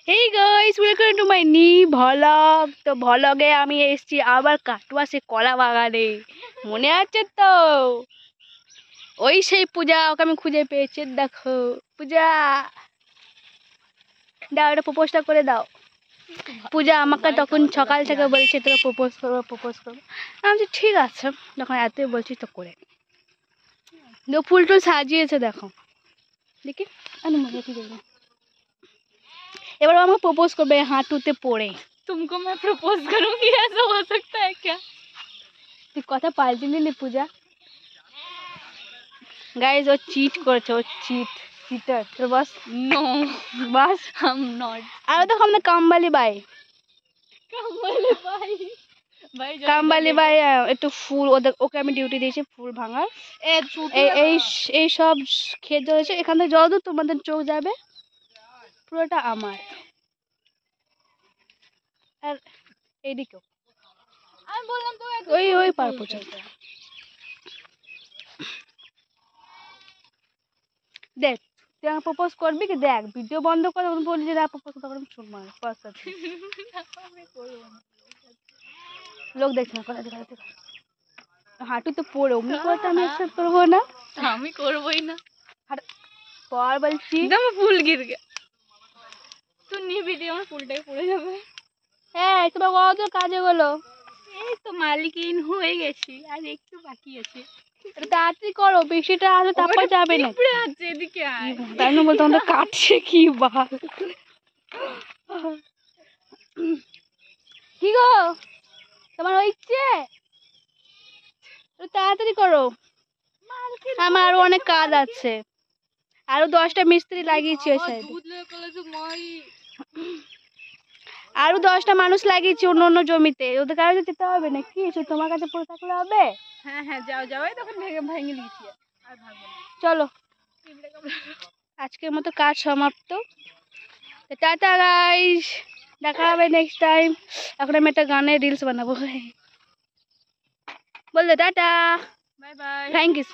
Hey guys, welcome to my new vlog. তো ভলগে আমি এসেছি আবার কাটুয়া সে কলা বাগানে। মনে আছে তো? ওই সেই পূজা, ওকে আমি খুঁজে পেয়েছি। দেখো পূজা, দাও এটা প্রপোজটা করে দাও। পূজা আমাকে তখন সকাল থেকে বলছে তোকে প্রপোজ করবো। আমি বলছি ঠিক আছে, যখন এতই বলছিস তো করে। ফুল টুল সাজিয়েছে দেখো, দেখি আমি মনে কি দেখবো। এবার আমাকে प्रपोज করবে হাঁটুতে পড়ে। तुमको मैं प्रपोज करूंगी ऐसा हो सकता है क्या? তুই কথা পাল্টে নিলি পূজা। गाइस ও চিট করেছে, ও চিটার। তো बस नो, बस हम नॉट। আর দেখো আমাদের কামবালি বাই কামবালি বাই একটু ফুল ওকে আমি ডিউটি দিয়েছি ফুল ভাঙার। এই সব খেত রয়েছে, এখান থেকে যতদূর তোমাদের চোখ যাবে পুরোটা আমার। আর এইদিকেও আমি বললাম তো ওই পার পর্যন্ত। দেখ তুই আমাকে প্রপোজ করবি কি? দেখ ভিডিও বন্ধ করে তখন বললি যে না প্রপোজ তখন আমি শুনবো না। লোক দেখছে না, কথা দেখা হাঁটু তো পড়ে অমনি করে তো আমি অ্যাকসেপ্ট করবো না। আমি করবই না। পর বলছি एकदम ফুল गिर गया। তুই নিবি দিয়ে আমার ফুলটাই পড়ে যাবে। হ্যাঁ তোমার কত কাজে গেলো? এই তো মালিকিন হয়ে গেছি, আর একটু বাকি আছে। তাড়াতাড়ি করো, বেশিটা আসলে তারপর যাবে না। উপরে আছে, এদিকে আয়। তাই না বলতো আমাদের কাটছে কি বাল। কি গো তোমার হচ্ছে? তাড়াতাড়ি করো, আমার আরো অনেক কাজ আছে। আরো 10টা মিস্ত্রি লাগিয়েছি ওই সাইডে, আরো 10টা মানুষ লাগিয়েছি অন্য অন্য জমিতে। ওদের কাছে যেতে হবে না কি? তোমার কাছে পড়ে থাকলে হবে? হ্যাঁ হ্যাঁ যাও যাও, এই তখন ভেঙে দিয়েছি আর ভাঙবো না। চলো আজকের মতো কাজ সমাপ্ত। টাটা গাইস, দেখা হবে নেক্সট টাইম। এখন আমি একটা গানের রিলস বানাবো। বললে tata, bye bye, thank you.